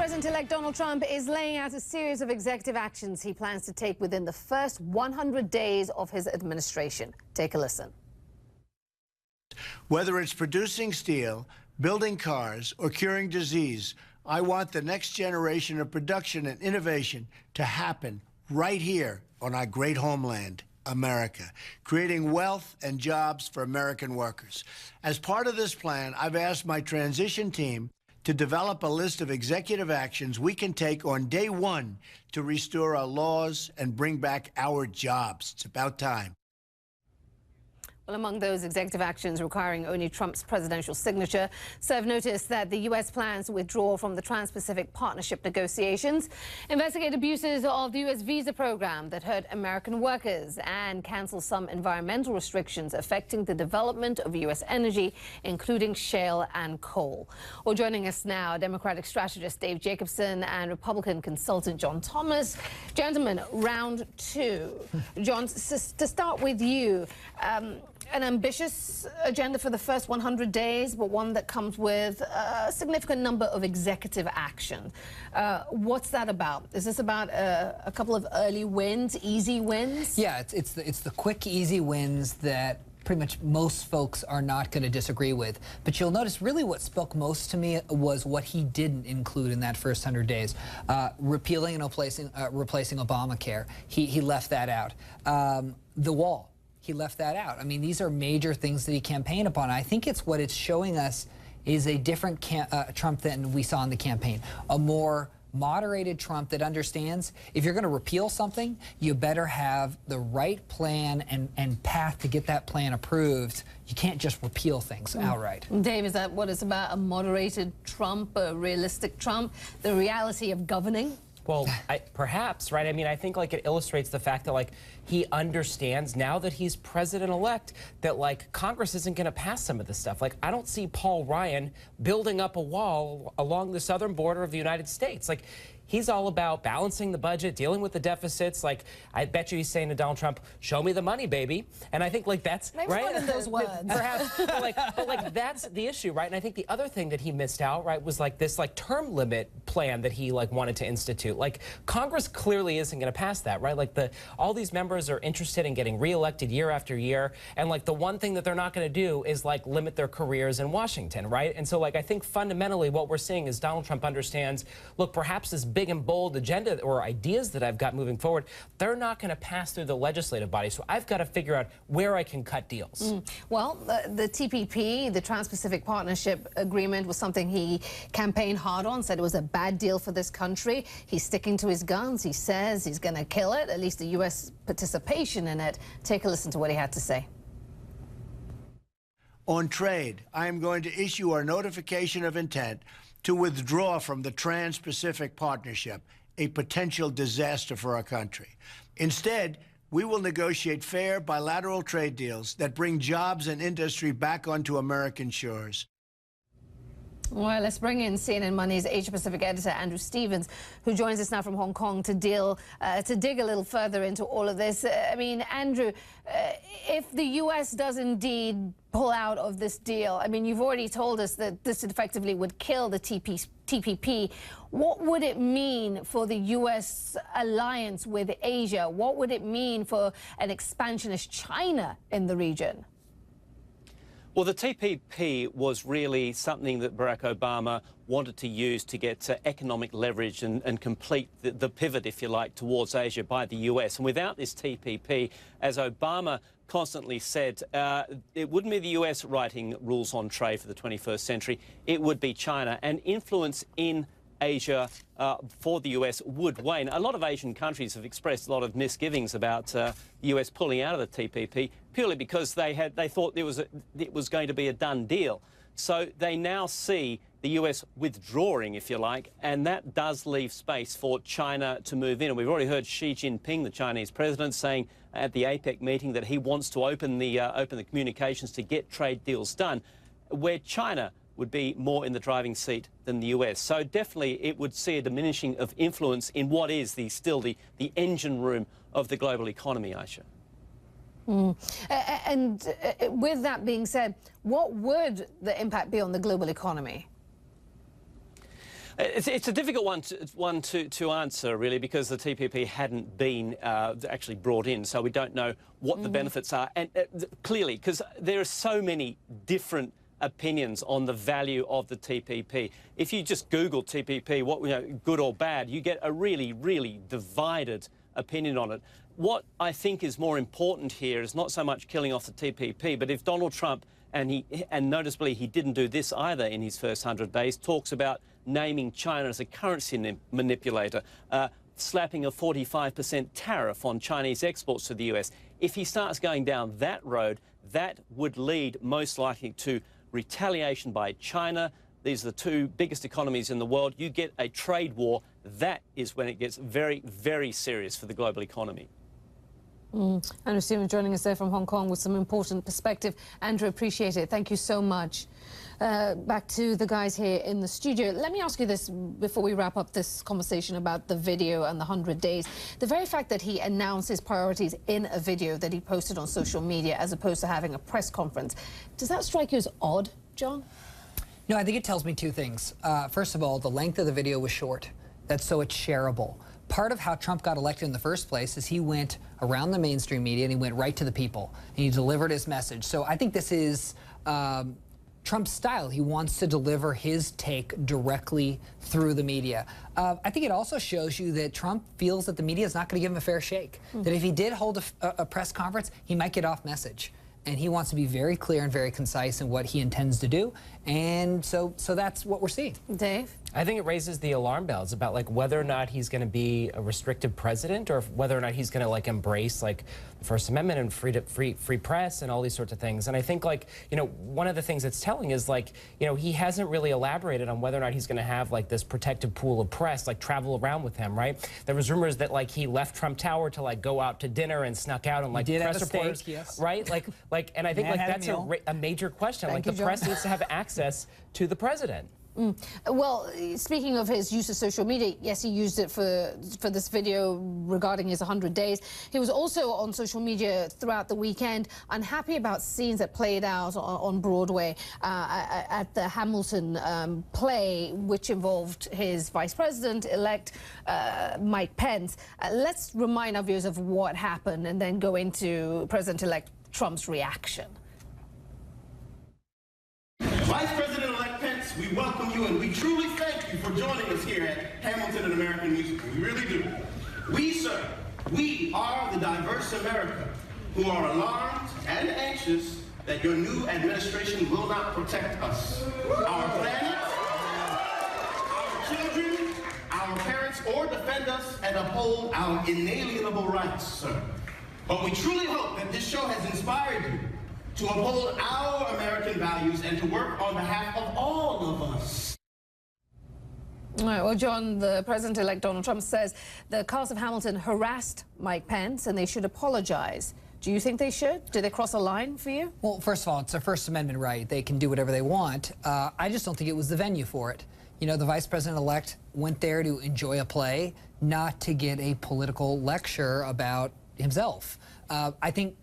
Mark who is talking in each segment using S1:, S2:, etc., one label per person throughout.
S1: President-elect Donald Trump is laying out a series of executive actions he plans to take within the first 100 days of his administration. Take a listen.
S2: Whether it's producing steel, building cars, or curing disease, I want the next generation of production and innovation to happen right here on our great homeland, America, creating wealth and jobs for American workers. As part of this plan, I've asked my transition team to develop a list of executive actions we can take on day one to restore our laws and bring back our jobs. It's about time.
S1: Well, among those executive actions requiring only Trump's presidential signature, serve notice that the U.S. plans to withdraw from the Trans-Pacific Partnership negotiations, investigate abuses of the U.S. visa program that hurt American workers, and cancel some environmental restrictions affecting the development of U.S. energy, including shale and coal. Well, joining us now, Democratic strategist Dave Jacobson and Republican consultant John Thomas. Gentlemen, round two. John, to start with you, an ambitious agenda for the first 100 days, but one that comes with a significant number of executive action. What's that about? Is this about a couple of early wins, easy wins?
S3: Yeah, it's the quick, easy wins that pretty much most folks are not going to disagree with. But you'll notice really what spoke most to me was what he didn't include in that first 100 days. Repealing and replacing Obamacare. He left that out. The wall. He left that out. I mean, these are major things that he campaigned upon. I think it's what it's showing us is a different Trump than we saw in the campaign. A more moderated Trump that understands if you're going to repeal something, you better have the right plan and path to get that plan approved. You can't just repeal things outright.
S1: Dave, is that what it's about? A moderated Trump, a realistic Trump, the reality of governing?
S4: Well, perhaps, right? I mean, I think, like, it illustrates the fact that, like, he understands now that he's president-elect that, like, Congress isn't going to pass some of this stuff. Like, I don't see Paul Ryan building up a wall along the southern border of the United States. Like, he's all about balancing the budget, dealing with the deficits. Like, I bet you he's saying to Donald Trump, show me the money, baby. And I think, like, that's
S1: maybe
S4: right.
S1: One of those words.
S4: Perhaps, but that's the issue, right? And I think the other thing that he missed out, right, was like this term limit plan that he wanted to institute. Like, Congress clearly isn't going to pass that, right? Like, all these members are interested in getting reelected year after year, and like the one thing that they're not going to do is limit their careers in Washington, right? And so, I think fundamentally what we're seeing is Donald Trump understands, look, perhaps this big and bold agenda or ideas that I've got moving forward, they're not going to pass through the legislative body. So I've got to figure out where I can cut deals.
S1: Well, the TPP, the Trans-Pacific Partnership Agreement, was something he campaigned hard on, said it was a bad deal for this country. He's sticking to his guns. He says he's going to kill it, at least the U.S. participation in it. Take a listen to what he had to say.
S2: On trade, I am going to issue our notification of intent to withdraw from the Trans-Pacific Partnership, a potential disaster for our country. Instead, we will negotiate fair bilateral trade deals that bring jobs and industry back onto American shores.
S1: Well, let's bring in CNN Money's Asia-Pacific editor, Andrew Stevens, who joins us now from Hong Kong to dig a little further into all of this. I mean, Andrew, if the U.S. does indeed pull out of this deal, I mean, you've already told us that this effectively would kill the TPP. What would it mean for the U.S. alliance with Asia? What would it mean for an expansionist China in the region?
S5: Well, the TPP was really something that Barack Obama wanted to use to get economic leverage and complete the pivot, if you like, towards Asia by the US. And without this TPP, as Obama constantly said, it wouldn't be the US writing rules on trade for the 21st century. It would be China. And influence in Asia for the US would wane. A lot of Asian countries have expressed a lot of misgivings about the US pulling out of the TPP purely because they thought it was going to be a done deal. So they now see the US withdrawing, if you like, and that does leave space for China to move in. And we've already heard Xi Jinping, the Chinese president, saying at the APEC meeting that he wants to open the communications to get trade deals done, where China would be more in the driving seat than the US. So definitely it would see a diminishing of influence in what is still the engine room of the global economy, Aisha.
S1: And with that being said, what would the impact be on the global economy?
S5: It's a difficult one to answer, really, because the TPP hadn't been actually brought in, so we don't know what the benefits are. And clearly, because there are so many different opinions on the value of the TPP. If you just Google TPP, what good or bad, you get a really, really divided opinion on it. What I think is more important here is not so much killing off the TPP, but if Donald Trump, and noticeably he didn't do this either in his first 100 days, talks about naming China as a currency manipulator, slapping a 45% tariff on Chinese exports to the US. If he starts going down that road, that would lead most likely to retaliation by China. These are the two biggest economies in the world. You get a trade war. That is when it gets very, very serious for the global economy.
S1: Andrew Stevens joining us there from Hong Kong with some important perspective. Andrew, appreciate it. Thank you so much. Back to the guys here in the studio. Let me ask you this before we wrap up this conversation about the video and the 100 days. The very fact that he announced his priorities in a video that he posted on social media as opposed to having a press conference, does that strike you as odd, John?
S3: No, I think it tells me two things. First of all, the length of the video was short. That's so it's shareable. Part of how Trump got elected in the first place is he went around the mainstream media and he went right to the people. And he delivered his message. So I think this is Trump's style. He wants to deliver his take directly through the media. I think it also shows you that Trump feels that the media is not going to give him a fair shake. That if he did hold a press conference, he might get off message. And he wants to be very clear and very concise in what he intends to do. And so that's what we're seeing.
S1: Dave?
S4: I think it raises the alarm bells about like whether or not he's going to be a restrictive president or whether or not he's going to like embrace like the First Amendment and free press and all these sorts of things. And I think like, one of the things it's telling is like, he hasn't really elaborated on whether or not he's going to have like this protective pool of press like travel around with him, right? There was rumors that like he left Trump Tower to like go out to dinner and snuck out and like press reporters,
S3: yes.
S4: right? And I think like that's a major question.
S1: Thank
S4: like
S1: you,
S4: the press needs to have access to the president.
S1: Well, speaking of his use of social media, yes, he used it for this video regarding his 100 days. He was also on social media throughout the weekend, unhappy about scenes that played out on Broadway at the Hamilton play, which involved his vice president-elect, Mike Pence. Let's remind our viewers of what happened and then go into President-elect Trump's reaction.
S6: Vice President-elect Pence, we welcome you and we truly thank you for joining us here at Hamilton and American Musical. We really do. We, sir, we are the diverse America who are alarmed and anxious that your new administration will not protect us, our planet, our children, our parents, or defend us and uphold our inalienable rights, sir. But we truly hope that this show has inspired you to uphold our American values and to work on behalf of all of us.
S1: All right, well, John, the President-elect Donald Trump says the cast of Hamilton harassed Mike Pence and they should apologize. Do you think they should? Did they cross a line for you?
S3: Well, first of all, it's their First Amendment right. They can do whatever they want. I just don't think it was the venue for it. The Vice President-elect went there to enjoy a play, not to get a political lecture about himself. I think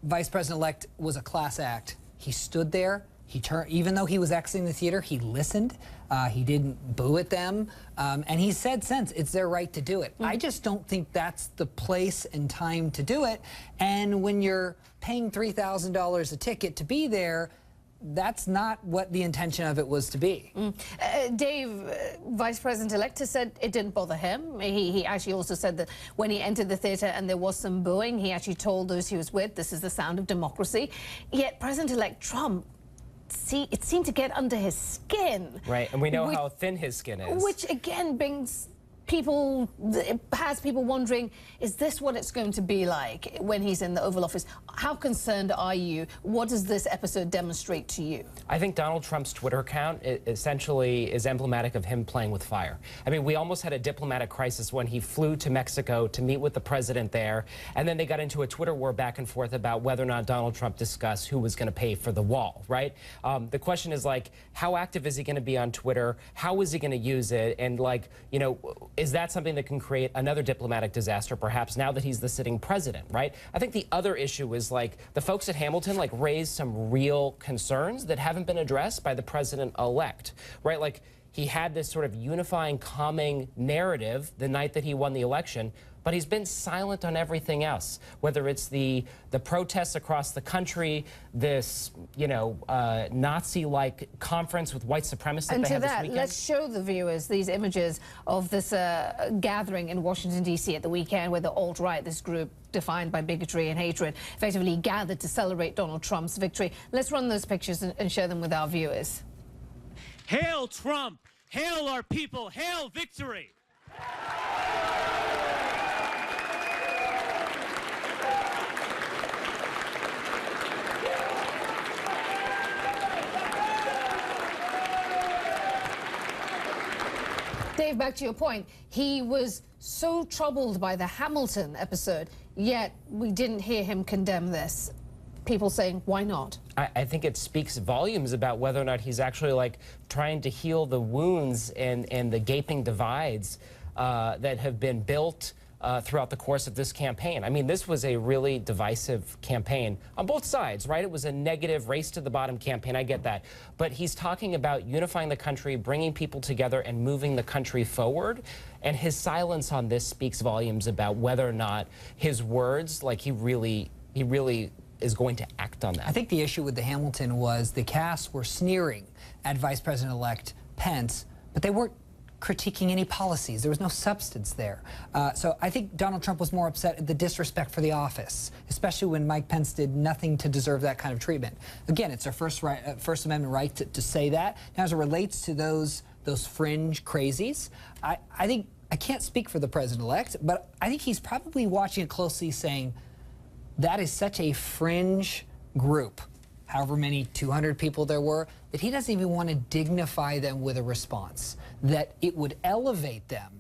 S3: Vice President-elect was a class act. He stood there. He turned, even though he was exiting the theater, he listened. He didn't boo at them. And he said since it's their right to do it. I just don't think that's the place and time to do it. And when you're paying $3,000 a ticket to be there, that's not what the intention of it was to be.
S1: Dave, Vice President-elect has said it didn't bother him. He actually also said that when he entered the theater and there was some booing, he actually told those he was with, this is the sound of democracy. Yet President-elect Trump, it seemed to get under his skin.
S4: Right, and we know how thin his skin is.
S1: Which again brings it has people wondering, is this what it's going to be like when he's in the Oval Office? How concerned are you? What does this episode demonstrate to you?
S4: I think Donald Trump's Twitter account essentially is emblematic of him playing with fire. I mean, we almost had a diplomatic crisis when he flew to Mexico to meet with the president there, and then they got into a Twitter war back and forth about whether or not Donald Trump discussed who was going to pay for the wall, right? The question is, like, how active is he going to be on Twitter? How is he going to use it? And, like, is that something that can create another diplomatic disaster, perhaps, now that he's the sitting president, right? I think the other issue is, like, the folks at Hamilton, like, raised some real concerns that haven't been addressed by the president-elect, right? Like, he had this sort of unifying, calming narrative the night that he won the election, but he's been silent on everything else, whether it's the protests across the country, this, you know, Nazi-like conference with white supremacists that they had this weekend.
S1: Let's show the viewers these images of this gathering in Washington, D.C. at the weekend where the alt-right, this group defined by bigotry and hatred, effectively gathered to celebrate Donald Trump's victory. Let's run those pictures and share them with our viewers.
S7: Hail Trump! Hail our people! Hail victory!
S1: Dave, back to your point, he was so troubled by the Hamilton episode, yet we didn't hear him condemn this. People saying, why not?
S4: I think it speaks volumes about whether or not he's actually like trying to heal the wounds and the gaping divides that have been built throughout the course of this campaign. I mean, this was a really divisive campaign on both sides, right? It was a negative race to the bottom campaign. I get that. But he's talking about unifying the country, bringing people together and moving the country forward. And his silence on this speaks volumes about whether or not his words, like he really is going to act on that.
S3: I think the issue with the Hamilton was the cast were sneering at Vice President-elect Pence, but they weren't critiquing any policies. There was no substance there. So I think Donald Trump was more upset at the disrespect for the office, especially when Mike Pence did nothing to deserve that kind of treatment. Again, it's our First Amendment right to say that. Now, as it relates to those fringe crazies, I think, I can't speak for the president-elect, but I think he's probably watching it closely saying, that is such a fringe group, however many 200 people there were, that he doesn't even want to dignify them with a response, that it would elevate them.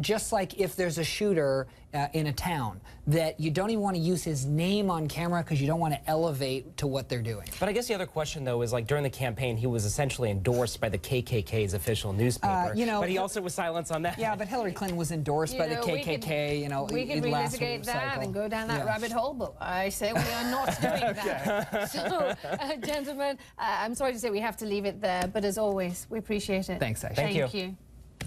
S3: Just like if there's a shooter in a town, that you don't even want to use his name on camera because you don't want to elevate to what they're doing.
S4: But I guess the other question, though, is like during the campaign, he was essentially endorsed by the KKK's official newspaper.
S3: You know,
S4: but he also was silent on that.
S3: Yeah, but Hillary Clinton was endorsed by the KKK.
S1: We can relitigate that and go down that rabbit hole, but I say we are not doing that. So, gentlemen, I'm sorry to say we have to leave it there, but as always, we appreciate it.
S3: Thanks, Aisha.
S4: Thank you.
S1: Thank you.